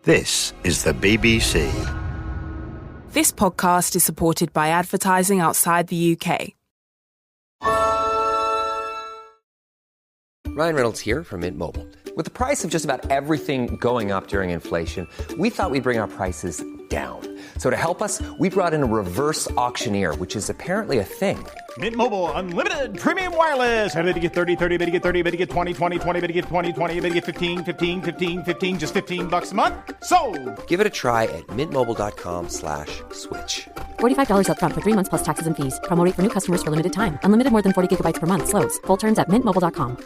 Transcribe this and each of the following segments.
This is the BBC. This podcast is supported by advertising outside the UK. Ryan Reynolds here from Mint Mobile. With the price of just about everything going up during inflation, we thought we'd bring our prices down. So to help us, we brought in a reverse auctioneer, which is apparently a thing. Mint Mobile Unlimited Premium Wireless. How to get 30, 30, bit to get 30, bit to get 20, 20, 20, bit to get 20, 20, bit to get 15, 15, 15, 15, just $15 a month? Sold! Give it a try at mintmobile.com/switch. $45 up front for 3 months plus taxes and fees. Promo rate for new customers for limited time. Unlimited more than 40 gigabytes per month. Slows full terms at mintmobile.com.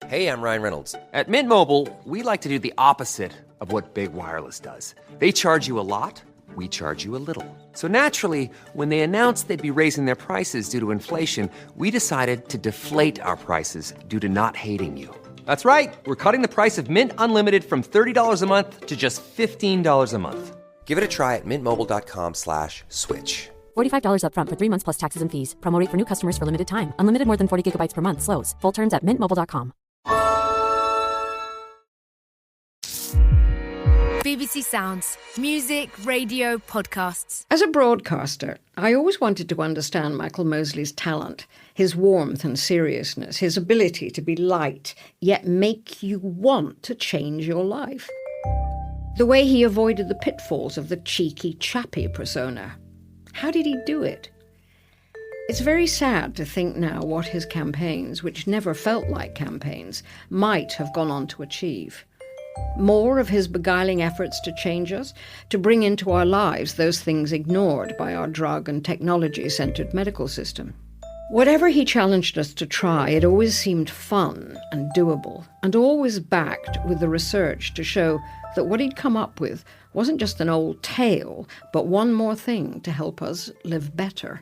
Hey, I'm Ryan Reynolds. At Mint Mobile, we like to do the opposite of what Big Wireless does. They charge you a lot. We charge you a little. So naturally, when they announced they'd be raising their prices due to inflation, we decided to deflate our prices due to not hating you. That's right. We're cutting the price of Mint Unlimited from $30 a month to just $15 a month. Give it a try at mintmobile.com/switch. $45 up front for 3 months plus taxes and fees. Promo rate for new customers for limited time. Unlimited more than 40 gigabytes per month. Slows full terms at mintmobile.com. BBC Sounds. Music, radio, podcasts. As a broadcaster, I always wanted to understand Michael Mosley's talent, his warmth and seriousness, his ability to be light, yet make you want to change your life. The way he avoided the pitfalls of the cheeky, chappy persona. How did he do it? It's very sad to think now what his campaigns, which never felt like campaigns, might have gone on to achieve. More of his beguiling efforts to change us, to bring into our lives those things ignored by our drug and technology-centred medical system. Whatever he challenged us to try, it always seemed fun and doable, and always backed with the research to show that what he'd come up with wasn't just an old tale, but one more thing to help us live better.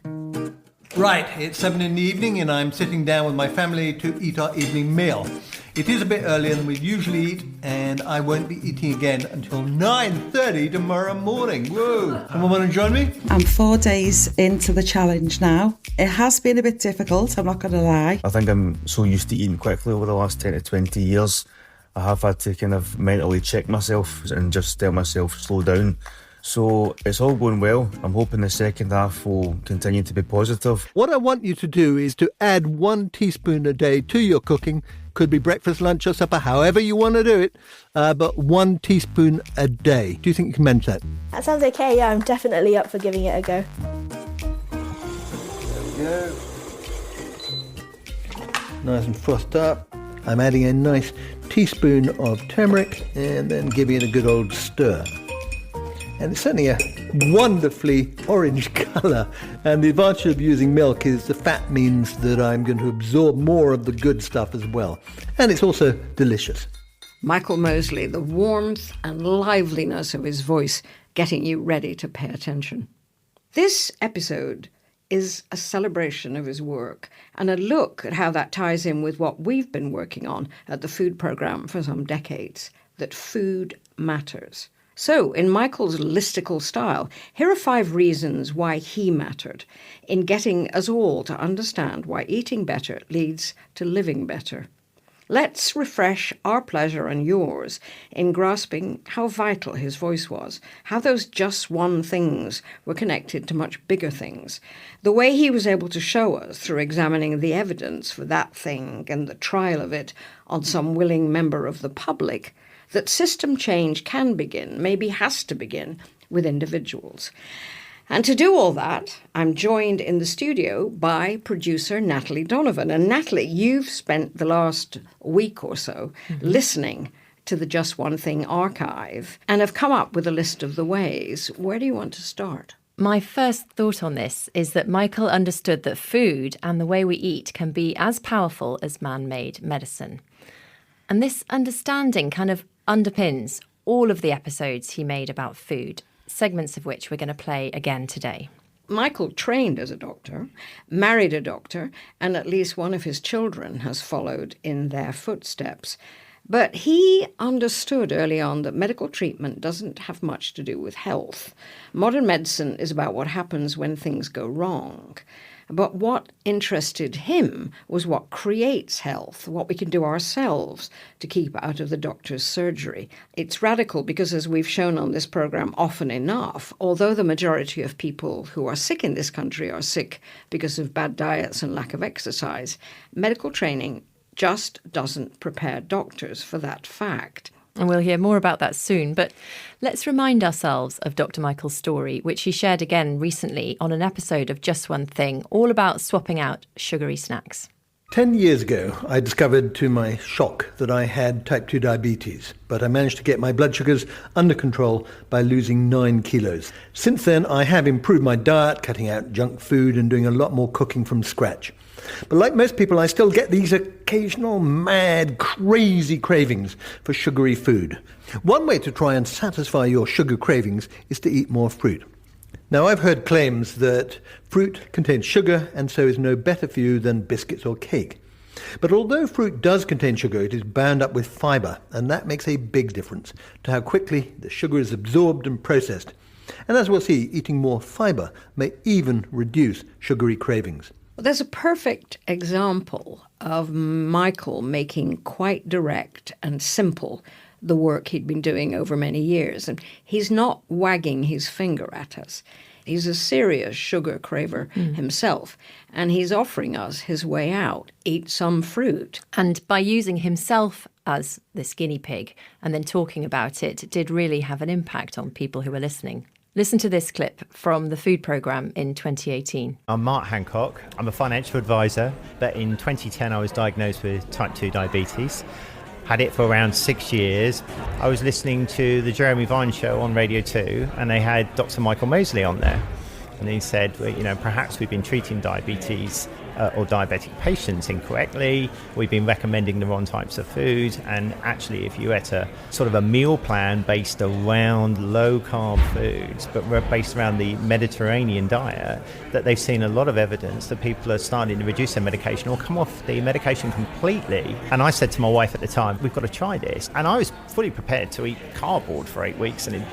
Right, it's 7 in the evening and I'm sitting down with my family to eat our evening meal. It is a bit earlier than we usually eat, and I won't be eating again until 9:30 tomorrow morning. Whoa! Someone want to join me? I'm 4 days into the challenge now. It has been a bit difficult, I'm not going to lie. I think I'm so used to eating quickly over the last 10 to 20 years. I have had to kind of mentally check myself and just tell myself slow down. So it's all going well. I'm hoping the second half will continue to be positive. What I want you to do is to add 1 teaspoon a day to your cooking. Could be breakfast, lunch or supper, however you want to do it, but 1 teaspoon a day. Do you think you can manage that? That sounds okay, yeah, I'm definitely up for giving it a go. There we go. Nice and frothed up. I'm adding a nice teaspoon of turmeric and then giving it a good old stir. And it's certainly a wonderfully orange colour. And the advantage of using milk is the fat means that I'm going to absorb more of the good stuff as well. And it's also delicious. Michael Mosley, the warmth and liveliness of his voice, getting you ready to pay attention. This episode is a celebration of his work and a look at how that ties in with what we've been working on at the food programme for some decades, that food matters. So, in Michael's listicle style, here are 5 reasons why he mattered in getting us all to understand why eating better leads to living better. Let's refresh our pleasure and yours in grasping how vital his voice was, how those just one things were connected to much bigger things, the way he was able to show us through examining the evidence for that thing and the trial of it on some willing member of the public, that system change can begin, maybe has to begin, with individuals. And to do all that, I'm joined in the studio by producer Natalie Donovan. And Natalie, you've spent the last week or so listening to the Just One Thing archive and have come up with a list of the ways. Where do you want to start? My first thought on this is that Michael understood that food and the way we eat can be as powerful as man-made medicine. And this understanding kind of underpins all of the episodes he made about food, segments of which we're going to play again today. Michael trained as a doctor, married a doctor, and at least one of his children has followed in their footsteps. But he understood early on that medical treatment doesn't have much to do with health. Modern medicine is about what happens when things go wrong. But what interested him was what creates health, what we can do ourselves to keep out of the doctor's surgery. It's radical because, as we've shown on this program often enough, although the majority of people who are sick in this country are sick because of bad diets and lack of exercise, medical training just doesn't prepare doctors for that fact. And we'll hear more about that soon. But let's remind ourselves of Dr. Michael's story, which he shared again recently on an episode of Just One Thing, all about swapping out sugary snacks. 10 years ago, I discovered to my shock that I had type 2 diabetes, but I managed to get my blood sugars under control by losing 9 kilos. Since then, I have improved my diet, cutting out junk food and doing a lot more cooking from scratch. But like most people, I still get these occasional mad, crazy cravings for sugary food. One way to try and satisfy your sugar cravings is to eat more fruit. Now, I've heard claims that fruit contains sugar and so is no better for you than biscuits or cake. But although fruit does contain sugar, it is bound up with fibre, and that makes a big difference to how quickly the sugar is absorbed and processed. And as we'll see, eating more fibre may even reduce sugary cravings. Well, there's a perfect example of Michael making quite direct and simple the work he'd been doing over many years. And he's not wagging his finger at us. He's a serious sugar craver himself, and he's offering us his way out. Eat some fruit. And by using himself as this guinea pig and then talking about it, it did really have an impact on people who were listening. Listen to this clip from the food programme in 2018. I'm Mark Hancock. I'm a financial advisor, but in 2010 I was diagnosed with type 2 diabetes. Had it for around 6 years. I was listening to the Jeremy Vine show on Radio 2, and they had Dr Michael Mosley on there. And he said, well, perhaps we've been treating diabetes or diabetic patients incorrectly. We've been recommending the wrong types of food. And actually, if you ate a sort of a meal plan based around low-carb foods, but based around the Mediterranean diet, that they've seen a lot of evidence that people are starting to reduce their medication or come off the medication completely. And I said to my wife at the time, we've got to try this. And I was fully prepared to eat cardboard for 8 weeks, and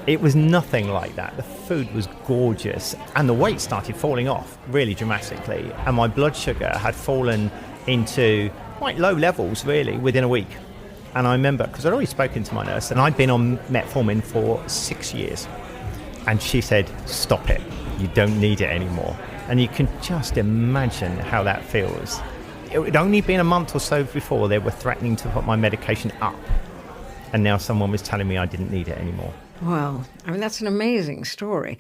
it was nothing like that. The food was gorgeous, and the weight started falling off really dramatically, and my blood sugar had fallen into quite low levels really within a week. And I remember, because I'd already spoken to my nurse, and I'd been on metformin for 6 years, and she said, stop it, you don't need it anymore. And you can just imagine how that feels. It had only been a month or so before they were threatening to put my medication up, and now someone was telling me I didn't need it anymore. Well, that's an amazing story.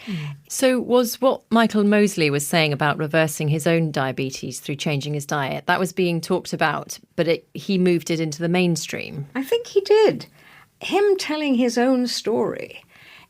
So was what Michael Mosley was saying about reversing his own diabetes through changing his diet, that was being talked about, but he moved it into the mainstream? I think he did. Him telling his own story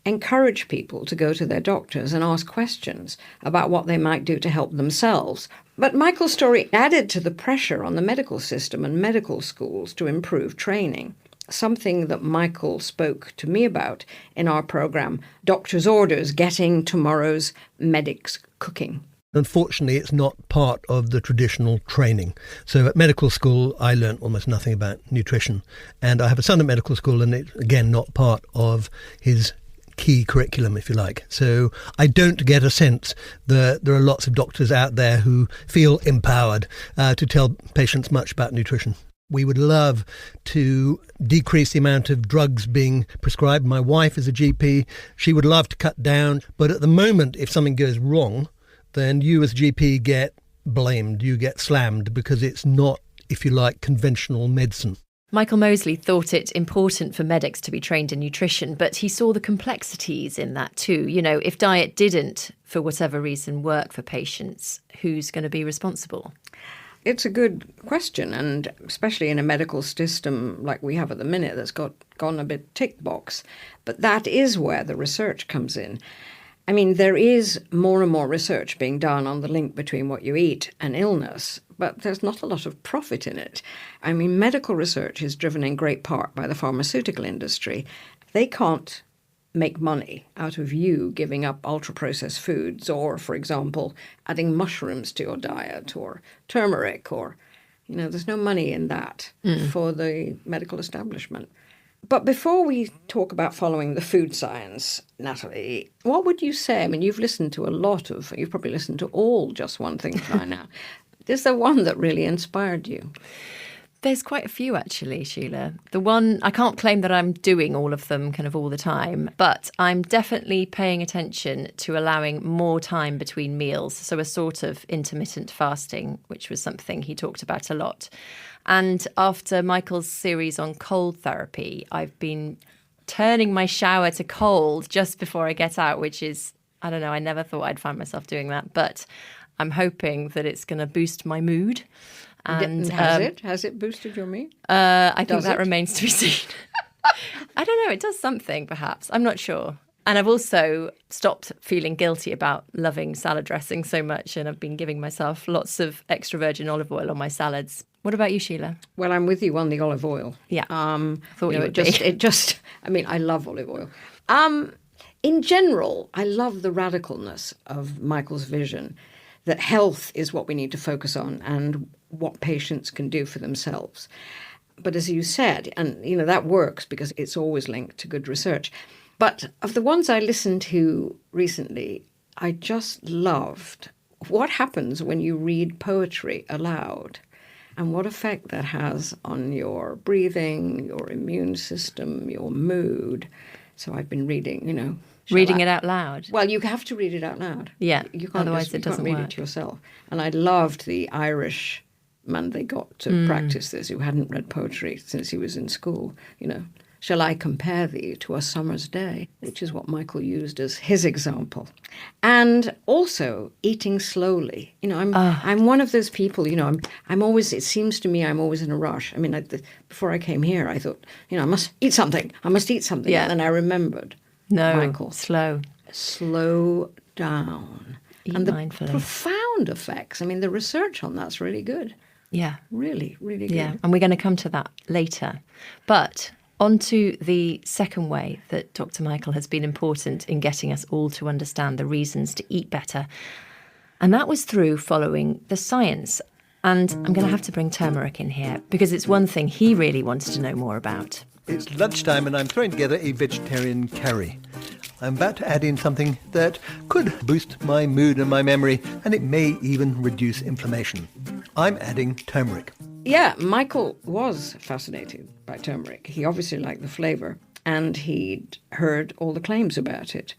encouraged people to go to their doctors and ask questions about what they might do to help themselves. But Michael's story added to the pressure on the medical system and medical schools to improve training. Something that Michael spoke to me about in our programme, Doctor's Orders, Getting Tomorrow's Medics Cooking. Unfortunately, it's not part of the traditional training. So at medical school, I learned almost nothing about nutrition. And I have a son at medical school, and it's, again, not part of his key curriculum, if you like. So I don't get a sense that there are lots of doctors out there who feel empowered to tell patients much about nutrition. We would love to decrease the amount of drugs being prescribed. My wife is a GP. She would love to cut down. But at the moment, if something goes wrong, then you as a GP get blamed. You get slammed because it's not, if you like, conventional medicine. Michael Mosley thought it important for medics to be trained in nutrition, but he saw the complexities in that too. If diet didn't, for whatever reason, work for patients, who's going to be responsible? It's a good question, and especially in a medical system like we have at the minute that's gone a bit tick box. But that is where the research comes in. There is more and more research being done on the link between what you eat and illness, but there's not a lot of profit in it. Medical research is driven in great part by the pharmaceutical industry. They can't make money out of you giving up ultra-processed foods or, for example, adding mushrooms to your diet or turmeric or, You know, there's no money in that for the medical establishment. But before we talk about following the food science, Natalie, what would you say? I mean, you've probably listened to all Just One Thing by now. Is there one that really inspired you? There's quite a few, actually, Sheila. The one, I can't claim that I'm doing all of them kind of all the time, but I'm definitely paying attention to allowing more time between meals. So a sort of intermittent fasting, which was something he talked about a lot. And after Michael's series on cold therapy, I've been turning my shower to cold just before I get out, which is, I don't know, I never thought I'd find myself doing that, but I'm hoping that it's going to boost my mood. And has it boosted your mood? I think that remains to be seen. I don't know, it does something perhaps, I'm not sure. And I've also stopped feeling guilty about loving salad dressing so much, and I've been giving myself lots of extra virgin olive oil on my salads. What about you, Sheila? Well, I'm with you on the olive oil. Yeah, thought you would be. I love olive oil. In general, I love the radicalness of Michael's vision that health is what we need to focus on and what patients can do for themselves. But as you said, and you know that works because it's always linked to good research. But of the ones I listened to recently, I just loved what happens when you read poetry aloud and what effect that has on your breathing, your immune system, your mood. So I've been reading, you know. Reading it out loud? Well, you have to read it out loud. Yeah, you can't otherwise it doesn't read work. it to yourself. And I loved the Irish man they got to practice this who hadn't read poetry since he was in school, you know. Shall I compare thee to a summer's day? Which is what Michael used as his example. And also eating slowly. You know, I'm one of those people, you know, I'm always, it seems to me I'm always in a rush. I mean, before I came here, I thought, you know, I must eat something. Yeah. And then I remembered. No, Michael. Slow down. Eat and the mindfully. Profound effects. I mean, the research on that's really good. Yeah. Really, really good. Yeah, and we're going to come to that later. But on to the second way that Dr. Michael has been important in getting us all to understand the reasons to eat better. And that was through following the science. And I'm going to have to bring turmeric in here because it's one thing he really wanted to know more about. It's lunchtime and I'm throwing together a vegetarian curry. I'm about to add in something that could boost my mood and my memory, and it may even reduce inflammation. I'm adding turmeric. Yeah, Michael was fascinated by turmeric. He obviously liked the flavour, and he'd heard all the claims about it.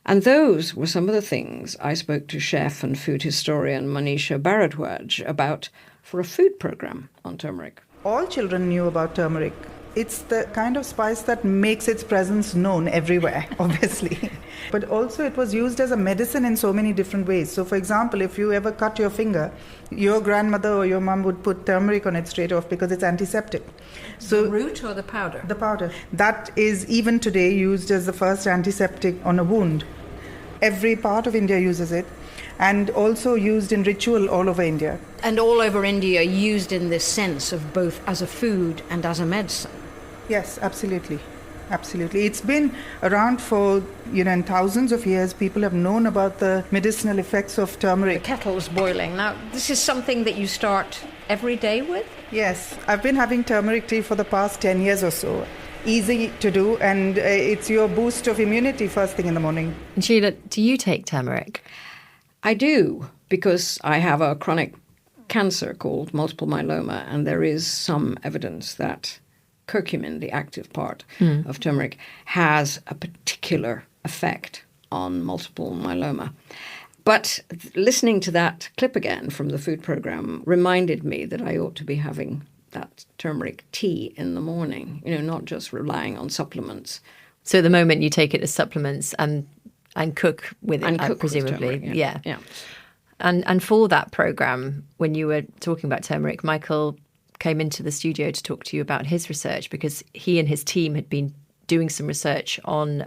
And those were some of the things I spoke to chef and food historian Manisha Bharadwaj about for a food programme on turmeric. All children knew about turmeric. It's the kind of spice that makes its presence known everywhere, obviously. But also it was used as a medicine in so many different ways. So for example, if you ever cut your finger, your grandmother or your mum would put turmeric on it straight off because it's antiseptic. So the root or the powder? The powder. That is even today used as the first antiseptic on a wound. Every part of India uses it. And also used in ritual all over India. And all over India used in this sense of both as a food and as a medicine. Yes, absolutely. Absolutely. It's been around for, in thousands of years. People have known about the medicinal effects of turmeric. The kettle's boiling. Now, this is something that you start every day with? Yes. I've been having turmeric tea for the past 10 years or so. Easy to do, and it's your boost of immunity first thing in the morning. And Sheila, do you take turmeric? I do, because I have a chronic cancer called multiple myeloma, and there is some evidence that curcumin, the active part of turmeric, has a particular effect on multiple myeloma. But listening to that clip again from the food programme reminded me that I ought to be having that turmeric tea in the morning, not just relying on supplements. So at the moment you take it as supplements and cook with it, presumably. With turmeric, yeah. And for that programme, when you were talking about turmeric, Michael came into the studio to talk to you about his research because he and his team had been doing some research on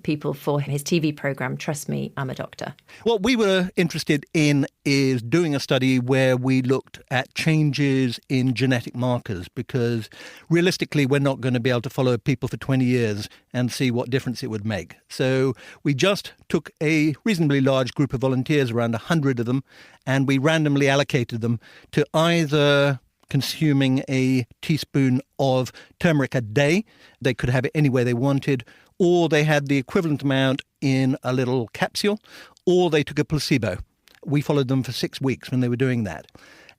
people for his TV programme, Trust Me, I'm a Doctor. What we were interested in is doing a study where we looked at changes in genetic markers because realistically we're not going to be able to follow people for 20 years and see what difference it would make. So we just took a reasonably large group of volunteers, around 100 of them, and we randomly allocated them to either consuming a teaspoon of turmeric a day. They could have it any way they wanted, or they had the equivalent amount in a little capsule, or they took a placebo. We followed them for 6 weeks when they were doing that.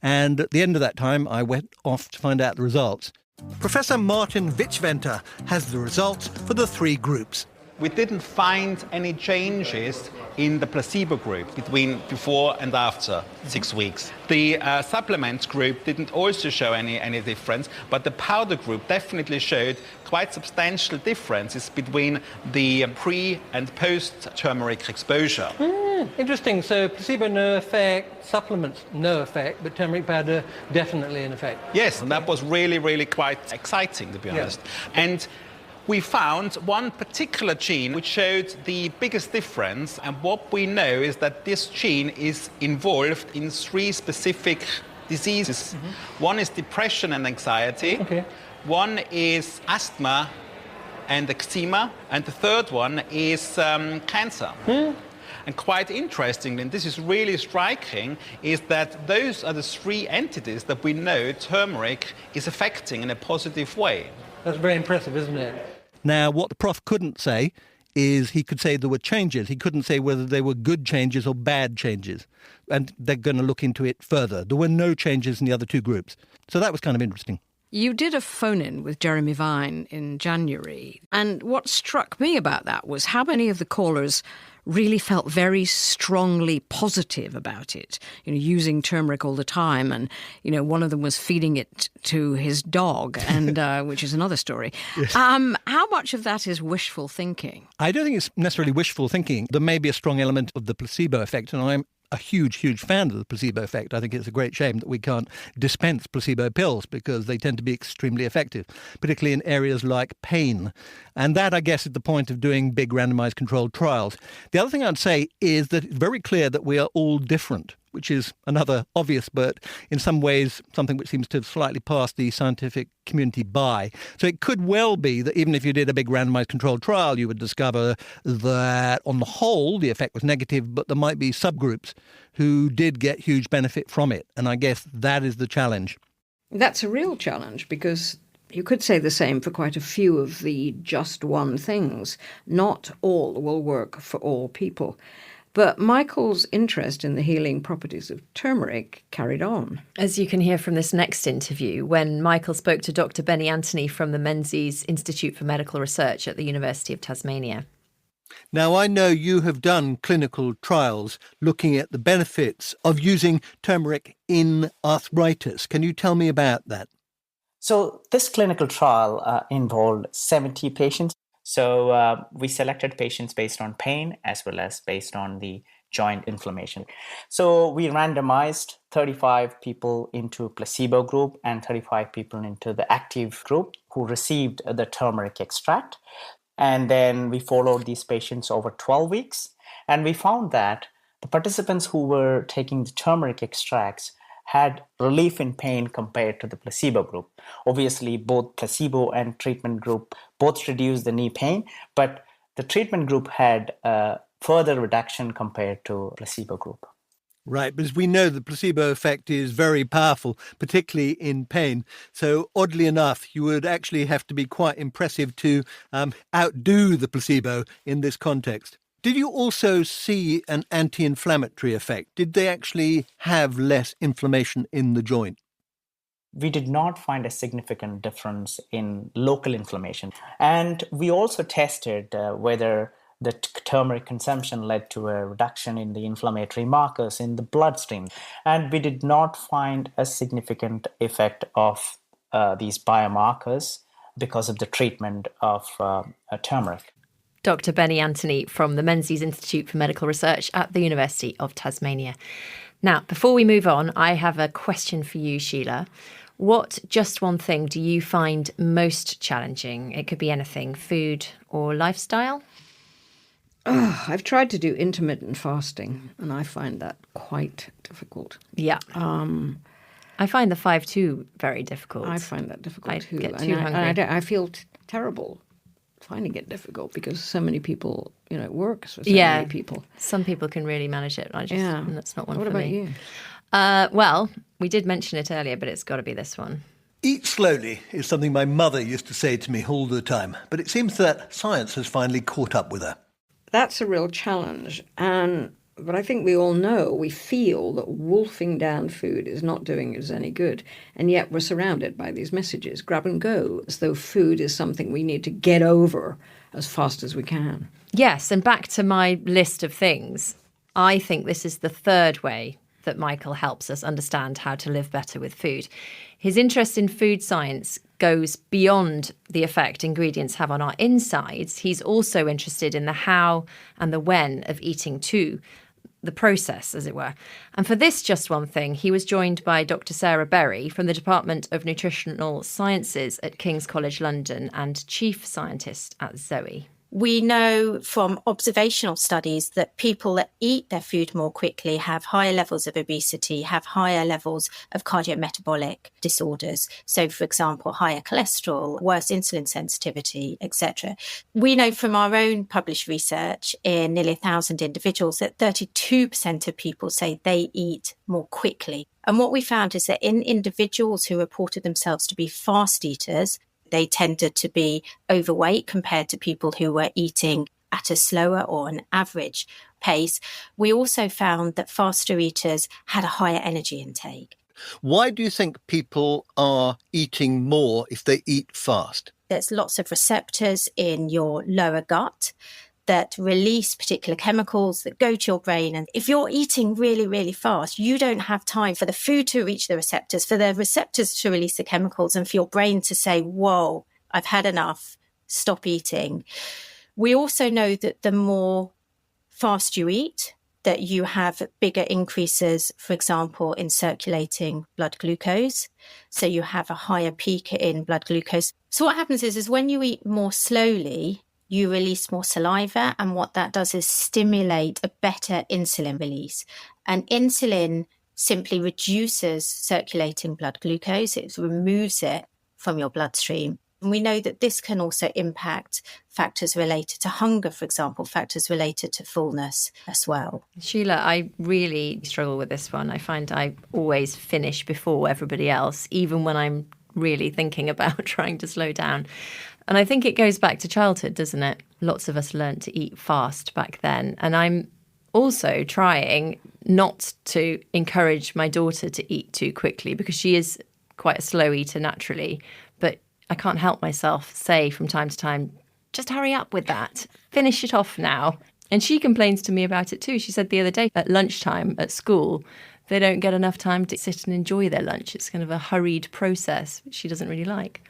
And at the end of that time, I went off to find out the results. Professor Martin Vichventer has the results for the 3 groups. We didn't find any changes in the placebo group between before and after 6 weeks. The supplements group didn't also show any difference, but the powder group definitely showed quite substantial differences between the pre and post turmeric exposure. Interesting. So placebo no effect, supplements no effect, but turmeric powder definitely an effect. Yes, and that was really quite exciting, to be honest. And we found one particular gene which showed the biggest difference, and what we know is that this gene is involved in 3 specific diseases. One is depression and anxiety, one is asthma and eczema, and the third one is cancer. And quite interestingly, and this is really striking, is that those are the 3 entities that we know turmeric is affecting in a positive way. That's very impressive, isn't it? Now, what the prof couldn't say is he could say there were changes. He couldn't say whether they were good changes or bad changes. And they're going to look into it further. There were no changes in the other 2 groups. So that was kind of interesting. You did a phone-in with Jeremy Vine in January. And what struck me about that was how many of the callers really felt very strongly positive about it, using turmeric all the time. And, one of them was feeding it to his dog, and which is another story. Yes. How much of that is wishful thinking? I don't think it's necessarily wishful thinking. There may be a strong element of the placebo effect, and I'm a huge fan of the placebo effect. I think it's a great shame that we can't dispense placebo pills because they tend to be extremely effective, particularly in areas like pain. And that, I guess, is the point of doing big randomized controlled trials. The other thing I'd say is that it's very clear that we are all different, which is another obvious, but in some ways something which seems to have slightly passed the scientific community by. So it could well be that even if you did a big randomized controlled trial, you would discover that on the whole the effect was negative, but there might be subgroups who did get huge benefit from it. And I guess that is the challenge. That's a real challenge, because you could say the same for quite a few of the just one things. Not all will work for all people. But Michael's interest in the healing properties of turmeric carried on. As you can hear from this next interview, when Michael spoke to Dr Benny Anthony from the Menzies Institute for Medical Research at the University of Tasmania. Now, I know you have done clinical trials looking at the benefits of using turmeric in arthritis. Can you tell me about that? So this clinical trial involved 70 patients. So we selected patients based on pain as well as based on the joint inflammation. So we randomized 35 people into placebo group and 35 people into the active group who received the turmeric extract. And then we followed these patients over 12 weeks. And we found that the participants who were taking the turmeric extracts had relief in pain compared to the placebo group. Obviously, both placebo and treatment group both reduced the knee pain, but the treatment group had a further reduction compared to placebo group. Right, because we know the placebo effect is very powerful, particularly in pain. So oddly enough, you would actually have to be quite impressive to outdo the placebo in this context. Did you also see an anti-inflammatory effect? Did they actually have less inflammation in the joint? We did not find a significant difference in local inflammation. And we also tested whether the turmeric consumption led to a reduction in the inflammatory markers in the bloodstream. And we did not find a significant effect of these biomarkers because of the treatment of turmeric. Dr Benny Anthony from the Menzies Institute for Medical Research at the University of Tasmania. Now, before we move on, I have a question for you, Sheila. What just one thing do you find most challenging? It could be anything, food or lifestyle? I've tried to do intermittent fasting, and I find that quite difficult. Yeah. I find the 5-2 very difficult. I find that difficult too. Get too hungry. I feel terrible finding it difficult because so many people, it works for so many people. Some people can really manage it. And that's not one for me. What about you? Well, we did mention it earlier, but it's got to be this one. Eat slowly is something my mother used to say to me all the time, but it seems that science has finally caught up with her. That's a real challenge, but I think we all know, we feel that wolfing down food is not doing us any good, and yet we're surrounded by these messages, grab and go, as though food is something we need to get over as fast as we can. Yes, and back to my list of things, I think this is the third way that Michael helps us understand how to live better with food. His interest in food science goes beyond the effect ingredients have on our insides. He's also interested in the how and the when of eating too, the process, as it were. And for this just one thing, he was joined by Dr. Sarah Berry from the Department of Nutritional Sciences at King's College London and Chief Scientist at Zoe. We know from observational studies that people that eat their food more quickly have higher levels of obesity, have higher levels of cardiometabolic disorders. So, for example, higher cholesterol, worse insulin sensitivity, etc. We know from our own published research in nearly 1,000 individuals that 32% of people say they eat more quickly. And what we found is that in individuals who reported themselves to be fast eaters, they tended to be overweight compared to people who were eating at a slower or an average pace. We also found that faster eaters had a higher energy intake. Why do you think people are eating more if they eat fast? There's lots of receptors in your lower gut that release particular chemicals that go to your brain. And if you're eating really, really fast, you don't have time for the food to reach the receptors, for the receptors to release the chemicals, and for your brain to say, whoa, I've had enough, stop eating. We also know that the more fast you eat, that you have bigger increases, for example, in circulating blood glucose. So you have a higher peak in blood glucose. So what happens is when you eat more slowly, you release more saliva, and what that does is stimulate a better insulin release. And insulin simply reduces circulating blood glucose. It removes it from your bloodstream. And we know that this can also impact factors related to hunger, for example, factors related to fullness as well. Sheila, I really struggle with this one. I find I always finish before everybody else, even when I'm really thinking about trying to slow down. And I think it goes back to childhood, doesn't it? Lots of us learned to eat fast back then. And I'm also trying not to encourage my daughter to eat too quickly because she is quite a slow eater naturally. But I can't help myself say from time to time, just hurry up with that. Finish it off now. And she complains to me about it too. She said the other day at lunchtime at school, they don't get enough time to sit and enjoy their lunch. It's kind of a hurried process, which she doesn't really like.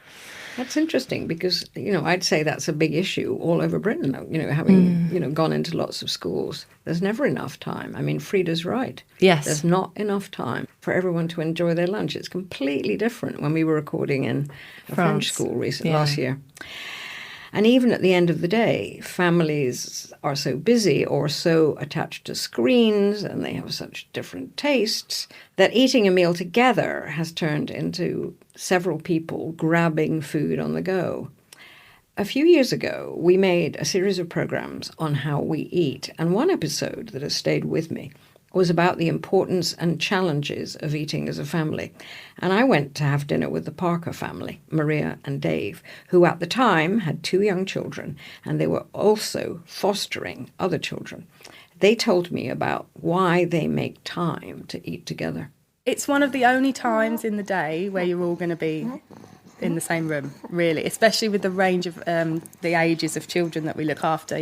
That's interesting because, I'd say that's a big issue all over Britain, having, gone into lots of schools. There's never enough time. I mean, Frida's right. Yes. There's not enough time for everyone to enjoy their lunch. It's completely different when we were recording in a French school last year. And even at the end of the day, families are so busy or so attached to screens and they have such different tastes that eating a meal together has turned into several people grabbing food on the go. A few years ago, we made a series of programs on how we eat, and one episode that has stayed with me was about the importance and challenges of eating as a family. And I went to have dinner with the Parker family, Maria and Dave, who at the time had 2 young children, and they were also fostering other children. They told me about why they make time to eat together. It's one of the only times in the day where you're all going to be in the same room, really, especially with the range of the ages of children that we look after.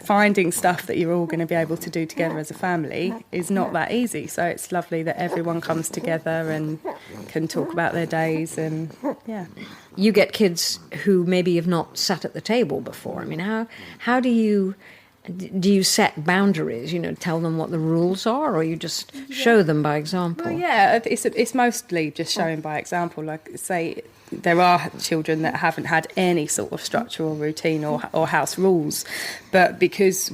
Finding stuff that you're all going to be able to do together as a family is not that easy. So it's lovely that everyone comes together and can talk about their days. And you get kids who maybe have not sat at the table before. I mean, how do you set boundaries, tell them what the rules are, or you just show them by example? Well, it's mostly just showing by example. Like, say, there are children that haven't had any sort of structural routine or house rules, but because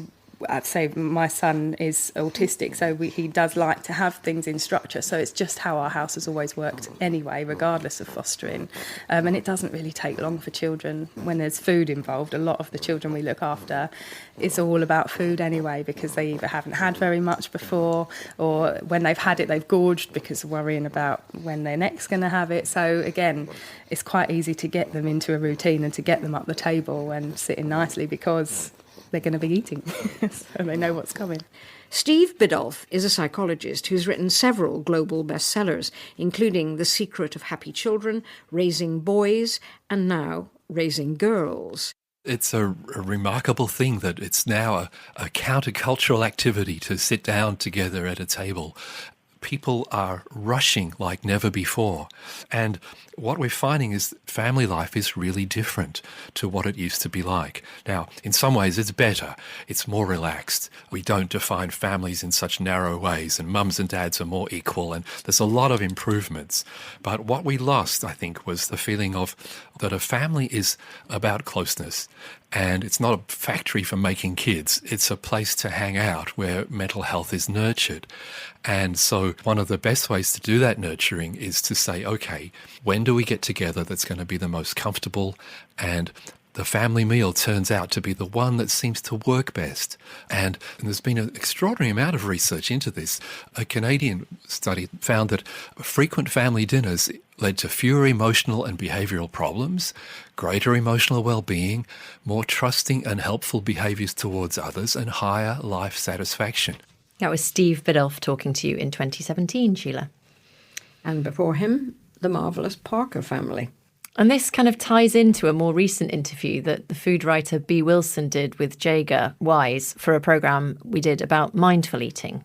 I'd say my son is autistic, so he does like to have things in structure. So it's just how our house has always worked anyway, regardless of fostering. And it doesn't really take long for children when there's food involved. A lot of the children we look after, it's all about food anyway, because they either haven't had very much before, or when they've had it, they've gorged because of worrying about when they're next going to have it. So again, it's quite easy to get them into a routine and to get them up the table and sitting nicely, because they're going to be eating, so they know what's coming. Steve Biddulph is a psychologist who's written several global bestsellers, including The Secret of Happy Children, Raising Boys, and now Raising Girls. It's a remarkable thing that it's now a countercultural activity to sit down together at a table. People are rushing like never before. And what we're finding is that family life is really different to what it used to be like. Now, in some ways, it's better. It's more relaxed. We don't define families in such narrow ways, and mums and dads are more equal, and there's a lot of improvements. But what we lost, I think, was the feeling of that a family is about closeness. And it's not a factory for making kids. It's a place to hang out where mental health is nurtured. And so one of the best ways to do that nurturing is to say, okay, when do we get together that's going to be the most comfortable? And the family meal turns out to be the one that seems to work best. And there's been an extraordinary amount of research into this. A Canadian study found that frequent family dinners led to fewer emotional and behavioural problems, greater emotional well-being, more trusting and helpful behaviours towards others, and higher life satisfaction. That was Steve Biddulph talking to you in 2017, Sheila. And before him, the marvellous Parker family. And this kind of ties into a more recent interview that the food writer Bea Wilson did with Jager Wise for a programme we did about mindful eating.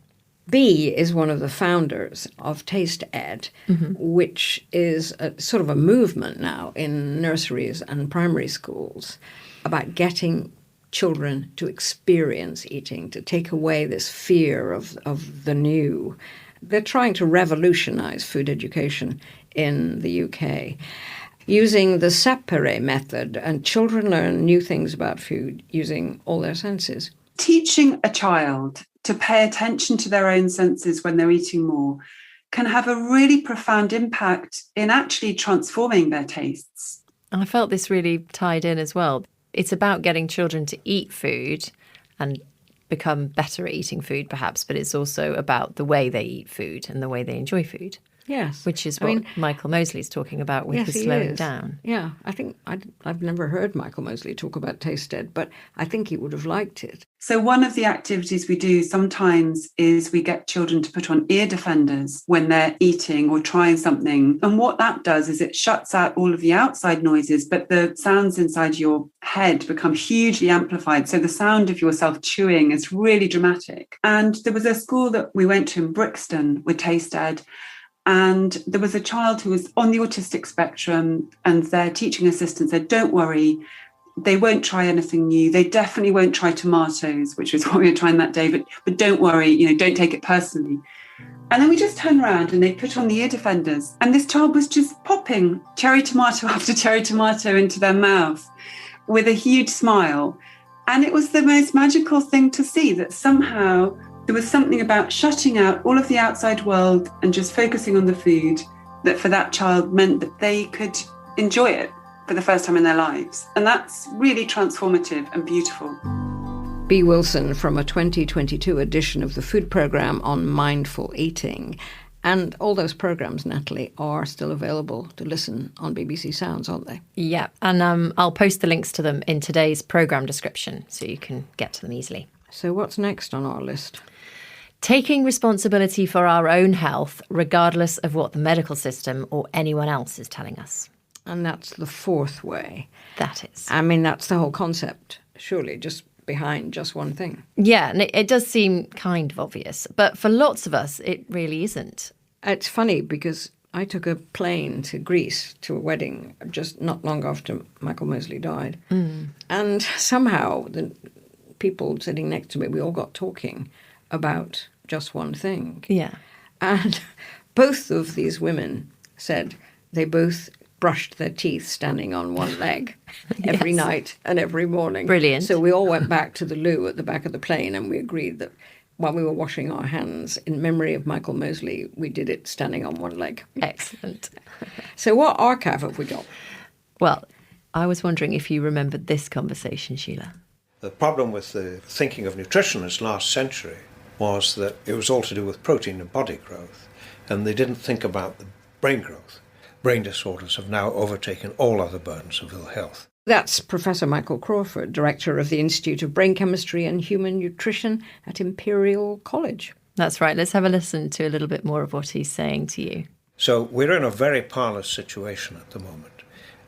Bea is one of the founders of Taste Ed, which is a sort of a movement now in nurseries and primary schools about getting children to experience eating, to take away this fear of the new. They're trying to revolutionise food education in the UK. Using the Sapere method, and children learn new things about food using all their senses. Teaching a child to pay attention to their own senses when they're eating more can have a really profound impact in actually transforming their tastes. I felt this really tied in as well. It's about getting children to eat food and become better at eating food, perhaps, but it's also about the way they eat food and the way they enjoy food. Yes. Which is what Michael Mosley's talking about with the slowing down. Yeah, I think I've never heard Michael Mosley talk about Taste Ed, but I think he would have liked it. So one of the activities we do sometimes is we get children to put on ear defenders when they're eating or trying something. And what that does is it shuts out all of the outside noises, but the sounds inside your head become hugely amplified. So the sound of yourself chewing is really dramatic. And there was a school that we went to in Brixton with Taste Ed, and there was a child who was on the autistic spectrum, and their teaching assistant said, don't worry, they won't try anything new. They definitely won't try tomatoes, which was what we were trying that day, but don't worry, don't take it personally. And then we just turned around and they put on the ear defenders, and this child was just popping cherry tomato after cherry tomato into their mouth with a huge smile. And it was the most magical thing to see, that somehow there was something about shutting out all of the outside world and just focusing on the food that for that child meant that they could enjoy it for the first time in their lives. And that's really transformative and beautiful. Bea Wilson from a 2022 edition of the food programme on mindful eating. And all those programmes, Natalie, are still available to listen on BBC Sounds, aren't they? Yeah, and I'll post the links to them in today's programme description so you can get to them easily. So what's next on our list? Taking responsibility for our own health, regardless of what the medical system or anyone else is telling us. And that's the fourth way. That is. I mean, that's the whole concept, surely, just behind just one thing. Yeah, and it does seem kind of obvious, but for lots of us, it really isn't. It's funny because I took a plane to Greece to a wedding just not long after Michael Mosley died. And somehow the people sitting next to me, we all got talking about just one thing. Yeah. And both of these women said they both brushed their teeth standing on one leg every Yes. night and every morning. Brilliant. So we all went back to the loo at the back of the plane, and we agreed that while we were washing our hands, in memory of Michael Mosley, we did it standing on one leg. Excellent. So what archive have we got? Well, I was wondering if you remembered this conversation, Sheila. The problem with the thinking of nutritionists last century was that it was all to do with protein and body growth, and they didn't think about the brain growth. Brain disorders have now overtaken all other burdens of ill health. That's Professor Michael Crawford, Director of the Institute of Brain Chemistry and Human Nutrition at Imperial College. That's right. Let's have a listen to a little bit more of what he's saying to you. So we're in a very powerless situation at the moment,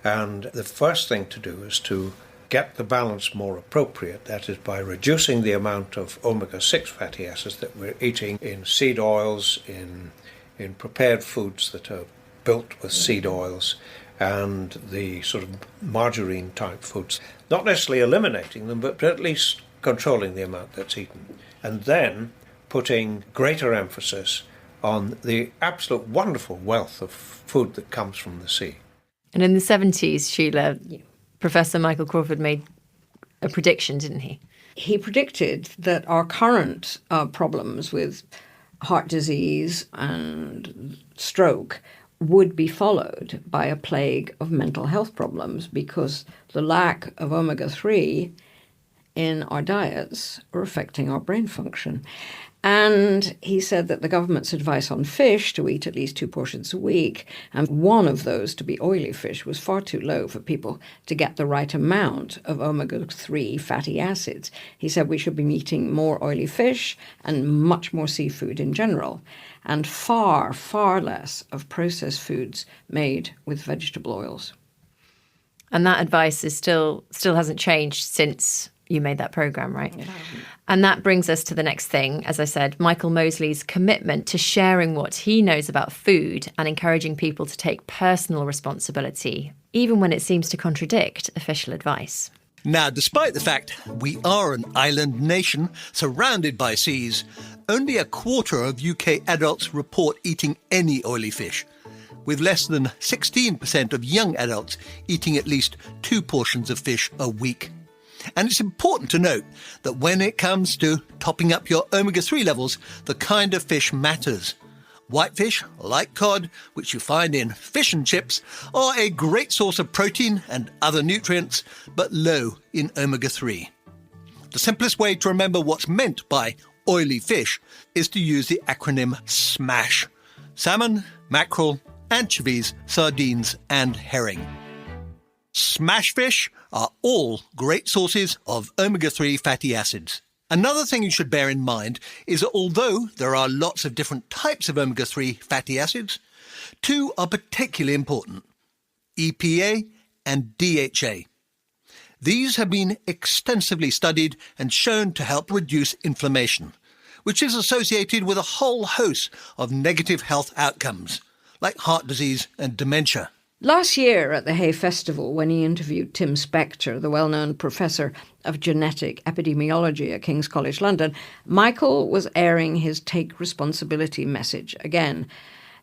and the first thing to do is to get the balance more appropriate. That is by reducing the amount of omega-6 fatty acids that we're eating in seed oils, in prepared foods that are built with seed oils, and the sort of margarine type foods. Not necessarily eliminating them, but at least controlling the amount that's eaten. And then putting greater emphasis on the absolute wonderful wealth of food that comes from the sea. And in the 70s, Sheila, Professor Michael Crawford made a prediction, didn't he? He predicted that our current problems with heart disease and stroke would be followed by a plague of mental health problems because the lack of omega-3 in our diets are affecting our brain function. And he said that the government's advice on fish to eat at least 2 portions a week, and one of those to be oily fish, was far too low for people to get the right amount of omega-3 fatty acids. He said we should be eating more oily fish and much more seafood in general, and far, far less of processed foods made with vegetable oils. And that advice is still hasn't changed since you made that programme, right? Yeah. And that brings us to the next thing. As I said, Michael Mosley's commitment to sharing what he knows about food and encouraging people to take personal responsibility, even when it seems to contradict official advice. Now, despite the fact we are an island nation surrounded by seas, only a quarter of UK adults report eating any oily fish, with less than 16% of young adults eating at least 2 portions of fish a week. And it's important to note that when it comes to topping up your omega-3 levels, the kind of fish matters. Whitefish, like cod, which you find in fish and chips, are a great source of protein and other nutrients, but low in omega-3. The simplest way to remember what's meant by oily fish is to use the acronym SMASH: salmon, mackerel, anchovies, sardines, and herring. Smash fish are all great sources of omega-3 fatty acids. Another thing you should bear in mind is that although there are lots of different types of omega-3 fatty acids, 2 are particularly important: EPA and DHA. These have been extensively studied and shown to help reduce inflammation, which is associated with a whole host of negative health outcomes, like heart disease and dementia. Last year at the Hay Festival, when he interviewed Tim Spector, the well-known professor of genetic epidemiology at King's College London, Michael was airing his take responsibility message again.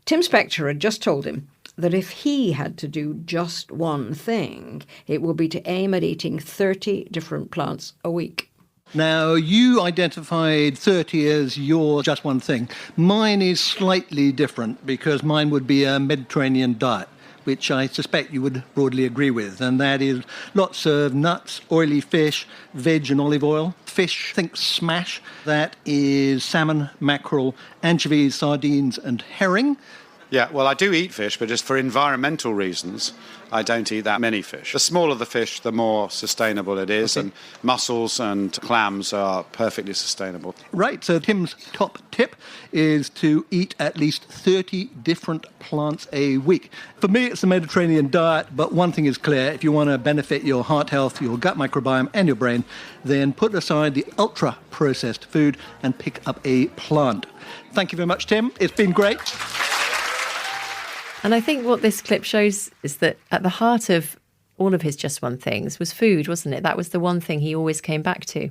Tim Spector had just told him that if he had to do just one thing, it would be to aim at eating 30 different plants a week. Now, you identified 30 as your just one thing. Mine is slightly different because mine would be a Mediterranean diet, which I suspect you would broadly agree with, and that is lots of nuts, oily fish, veg and olive oil. Fish, think smash. That is salmon, mackerel, anchovies, sardines and herring. Yeah, well, I do eat fish, but just for environmental reasons, I don't eat that many fish. The smaller the fish, the more sustainable it is, and mussels and clams are perfectly sustainable. Right, so Tim's top tip is to eat at least 30 different plants a week. For me, it's the Mediterranean diet, but one thing is clear: if you want to benefit your heart health, your gut microbiome and your brain, then put aside the ultra-processed food and pick up a plant. Thank you very much, Tim. It's been great. And I think what this clip shows is that at the heart of all of his just one things was food, wasn't it? That was the one thing he always came back to.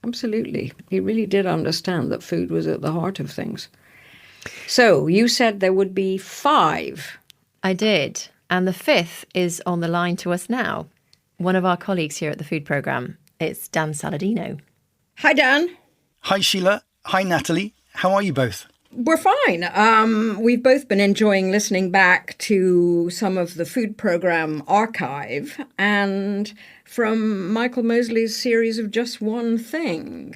Absolutely. He really did understand that food was at the heart of things. So you said there would be 5. I did. And the fifth is on the line to us now. One of our colleagues here at the food programme. It's Dan Saladino. Hi, Dan. Hi, Sheila. Hi, Natalie. How are you both? We're fine. We've both been enjoying listening back to some of the food programme archive and from Michael Mosley's series of Just One Thing.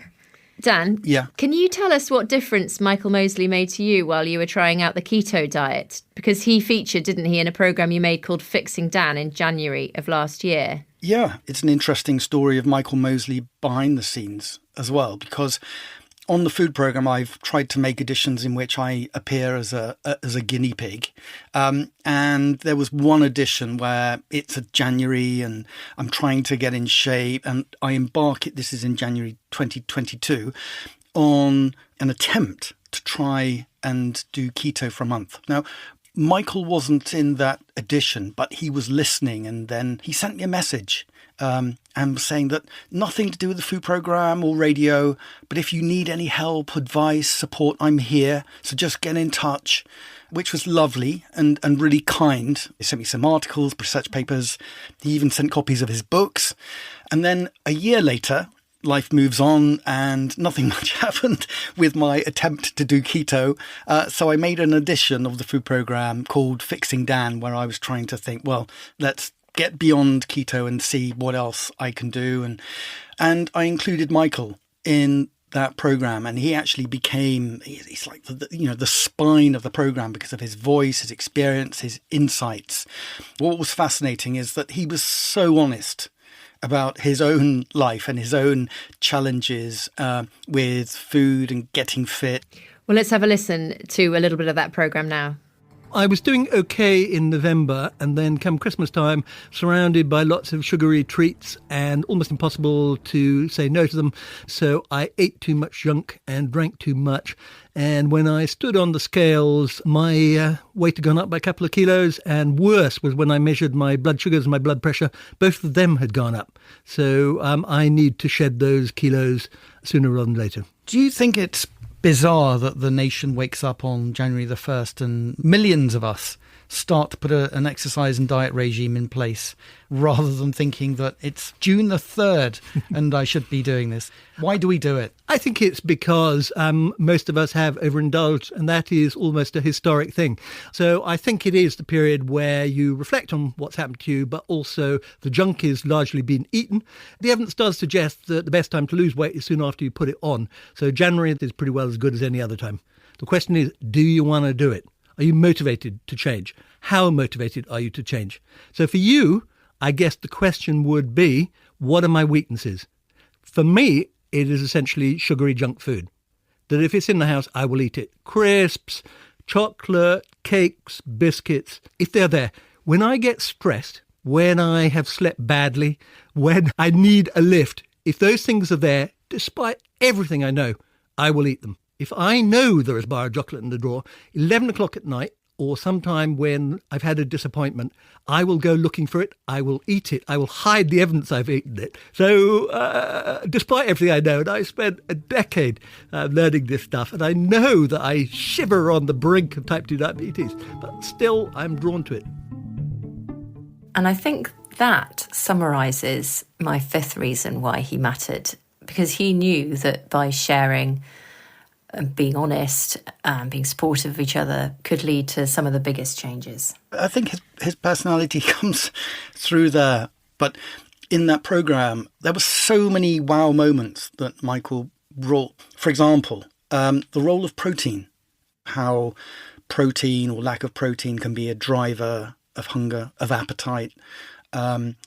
Dan, yeah. Can you tell us what difference Michael Mosley made to you while you were trying out the keto diet? Because he featured, didn't he, in a programme you made called Fixing Dan in January of last year? Yeah, it's an interesting story of Michael Mosley behind the scenes as well, because on the food programme, I've tried to make editions in which I appear as a guinea pig. And there was one edition where it's a January and I'm trying to get in shape. And I embark, this is in January 2022, on an attempt to try and do keto for a month. Now, Michael wasn't in that edition, but he was listening. And then he sent me a message and was saying that nothing to do with the food programme or radio, but if you need any help, advice, support, I'm here. So just get in touch, which was lovely and really kind. He sent me some articles, research papers. He even sent copies of his books. And then a year later, life moves on and nothing much happened with my attempt to do keto. So I made an edition of the food programme called Fixing Dan, where I was trying to think, well, let's get beyond keto and see what else I can do. And I included Michael in that program, and he actually became, he's like the spine of the program because of his voice, his experience, his insights. What was fascinating is that he was so honest about his own life and his own challenges with food and getting fit. Well, let's have a listen to a little bit of that program now. I was doing okay in November, and then come Christmas time, surrounded by lots of sugary treats and almost impossible to say no to them. So I ate too much junk and drank too much. And when I stood on the scales, my weight had gone up by a couple of kilos, and worse was when I measured my blood sugars and my blood pressure. Both of them had gone up. So I need to shed those kilos sooner rather than later. Do you think it's bizarre that the nation wakes up on January the 1st and millions of us start to put an exercise and diet regime in place rather than thinking that it's June the 3rd and I should be doing this? Why do we do it? I think it's because most of us have overindulged, and that is almost a historic thing. So I think it is the period where you reflect on what's happened to you, but also the junk is largely been eaten. The evidence does suggest that the best time to lose weight is soon after you put it on. So January is pretty well as good as any other time. The question is, do you want to do it? Are you motivated to change? How motivated are you to change? So for you, I guess the question would be, what are my weaknesses? For me, it is essentially sugary junk food. That if it's in the house, I will eat it. Crisps, chocolate, cakes, biscuits, if they're there. When I get stressed, when I have slept badly, when I need a lift, if those things are there, despite everything I know, I will eat them. If I know there is a bar of chocolate in the drawer, 11 o'clock at night, or sometime when I've had a disappointment, I will go looking for it, I will eat it, I will hide the evidence I've eaten it. So despite everything I know, and I spent a decade learning this stuff, and I know that I shiver on the brink of type 2 diabetes, but still I'm drawn to it. And I think that summarises my fifth reason why he mattered, because he knew that by sharing and being honest and being supportive of each other could lead to some of the biggest changes. I think his personality comes through there. But in that programme, there were so many wow moments that Michael brought. For example, the role of protein, how protein or lack of protein can be a driver of hunger, of appetite.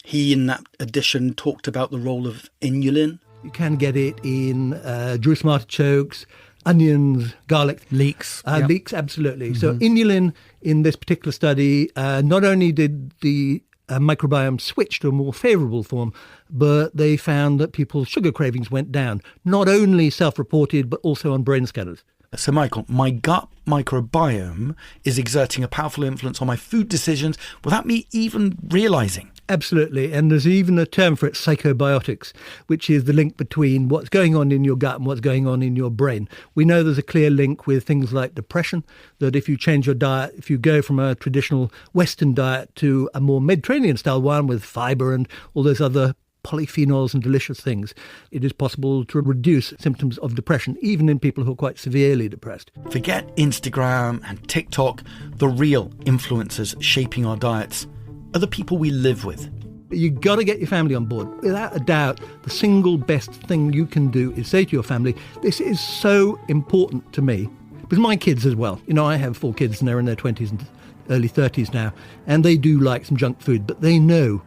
He, in that edition, talked about the role of inulin. You can get it in Jerusalem artichokes, onions, garlic. Leeks. Leeks, absolutely. Mm-hmm. So inulin in this particular study, not only did the microbiome switch to a more favourable form, but they found that people's sugar cravings went down, not only self-reported, but also on brain scanners. So, Michael, my gut microbiome is exerting a powerful influence on my food decisions without me even realising. Absolutely. And there's even a term for it, psychobiotics, which is the link between what's going on in your gut and what's going on in your brain. We know there's a clear link with things like depression, that if you change your diet, if you go from a traditional Western diet to a more Mediterranean style one with fibre and all those other polyphenols and delicious things, it is possible to reduce symptoms of depression, even in people who are quite severely depressed. Forget Instagram and TikTok. The real influencers shaping our diets are the people we live with. You've got to get your family on board. Without a doubt, the single best thing you can do is say to your family, this is so important to me. With my kids as well. You know, I have 4 kids and they're in their 20s and early 30s now, and they do like some junk food, but they know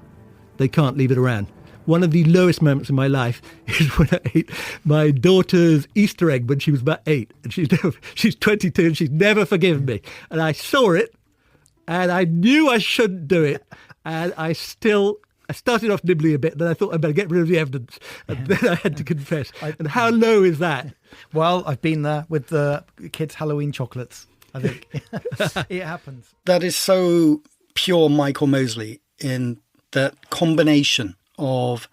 they can't leave it around. One of the lowest moments in my life is when I ate my daughter's Easter egg when she was about 8, and she's 22 and she's never forgiven me. And I saw it, and I knew I shouldn't do it, and I started off nibbling a bit, then I thought I'd better get rid of the evidence, and then I had to confess. And how low is that? Well, I've been there with the kids' Halloween chocolates, I think. It happens. That is so pure Michael Mosley in that combination of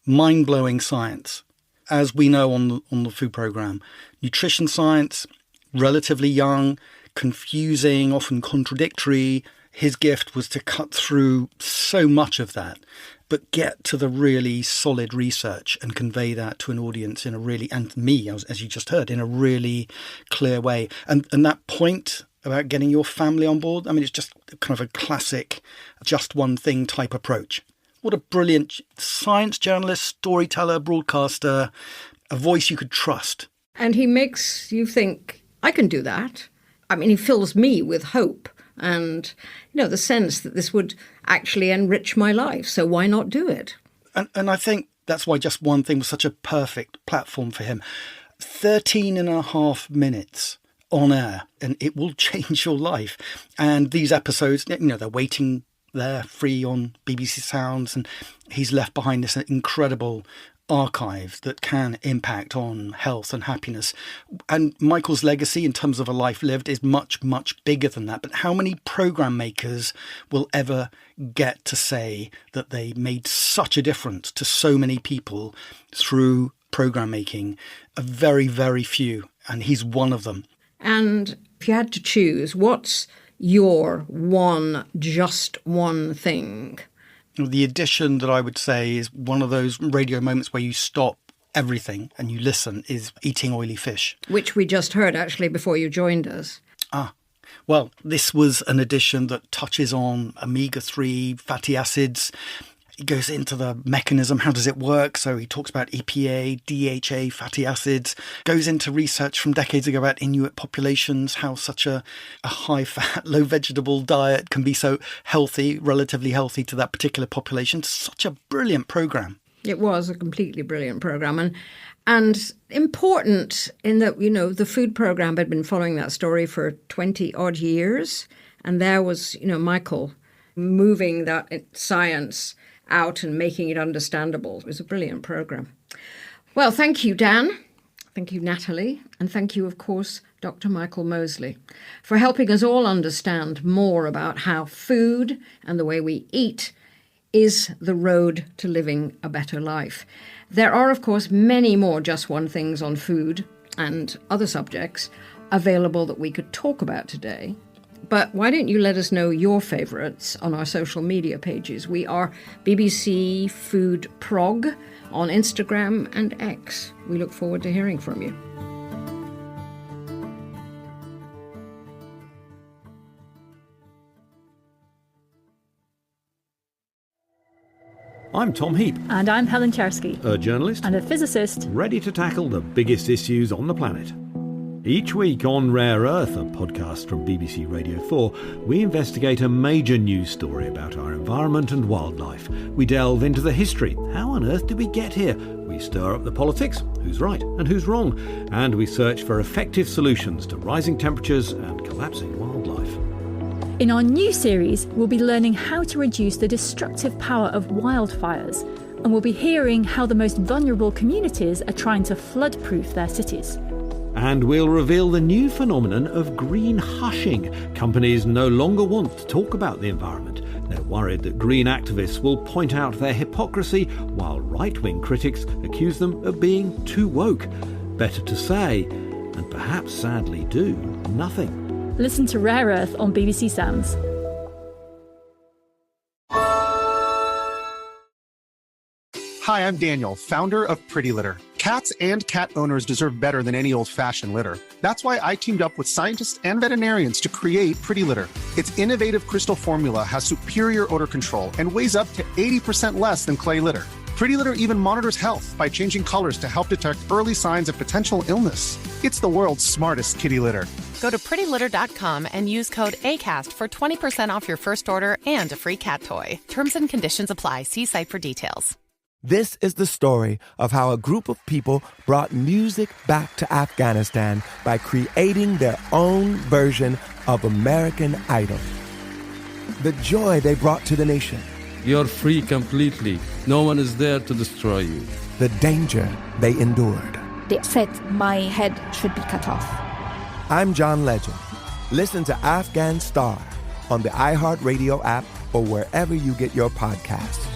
mind-blowing science, as we know on the food programme. Nutrition science, relatively young, confusing, often contradictory. His gift was to cut through so much of that, but get to the really solid research and convey that to an audience in a really, and me, as you just heard, in a really clear way. And that point about getting your family on board, I mean, it's just kind of a classic just one thing type approach. What a brilliant science journalist, storyteller, broadcaster, a voice you could trust. And he makes you think, I can do that. I mean, he fills me with hope and, the sense that this would actually enrich my life. So why not do it? And I think that's why Just One Thing was such a perfect platform for him. 13 and a half minutes on air, and it will change your life. And these episodes, they're waiting there free on BBC Sounds, and he's left behind this incredible archive that can impact on health and happiness. And Michael's legacy in terms of a life lived is much, much bigger than that. But how many programme makers will ever get to say that they made such a difference to so many people through programme making? A very, very few. And he's one of them. And if you had to choose, what's your just one thing? The addition that I would say is one of those radio moments where you stop everything and you listen is eating oily fish. Which we just heard actually before you joined us. Well, this was an addition that touches on omega-3 fatty acids. He goes into the mechanism, how does it work? So he talks about EPA, DHA, fatty acids, goes into research from decades ago about Inuit populations, how such a high-fat, low-vegetable diet can be so healthy, relatively healthy to that particular population. Such a brilliant programme. It was a completely brilliant programme and important in that, the food programme had been following that story for 20-odd years. And there was, Michael moving that science out and making it understandable. It was a brilliant programme. Well, thank you, Dan. Thank you, Natalie. And thank you, of course, Dr. Michael Mosley, for helping us all understand more about how food and the way we eat is the road to living a better life. There are, of course, many more Just One Things on food and other subjects available that we could talk about today. But why don't you let us know your favourites on our social media pages? We are BBC Food Prog on Instagram and X. We look forward to hearing from you. I'm Tom Heap. And I'm Helen Chersky. A journalist. And a physicist. Ready to tackle the biggest issues on the planet. Each week on Rare Earth, a podcast from BBC Radio 4, we investigate a major news story about our environment and wildlife. We delve into the history. How on earth did we get here? We stir up the politics, who's right and who's wrong, and we search for effective solutions to rising temperatures and collapsing wildlife. In our new series, we'll be learning how to reduce the destructive power of wildfires, and we'll be hearing how the most vulnerable communities are trying to flood-proof their cities. And we'll reveal the new phenomenon of green hushing. Companies no longer want to talk about the environment. They're worried that green activists will point out their hypocrisy, while right-wing critics accuse them of being too woke. Better to say, and perhaps sadly do, nothing. Listen to Rare Earth on BBC Sounds. Hi, I'm Daniel, founder of Pretty Litter. Cats and cat owners deserve better than any old-fashioned litter. That's why I teamed up with scientists and veterinarians to create Pretty Litter. Its innovative crystal formula has superior odor control and weighs up to 80% less than clay litter. Pretty Litter even monitors health by changing colors to help detect early signs of potential illness. It's the world's smartest kitty litter. Go to prettylitter.com and use code ACAST for 20% off your first order and a free cat toy. Terms and conditions apply. See site for details. This is the story of how a group of people brought music back to Afghanistan by creating their own version of American Idol. The joy they brought to the nation. You're free completely. No one is there to destroy you. The danger they endured. They said my head should be cut off. I'm John Legend. Listen to Afghan Star on the iHeartRadio app or wherever you get your podcasts.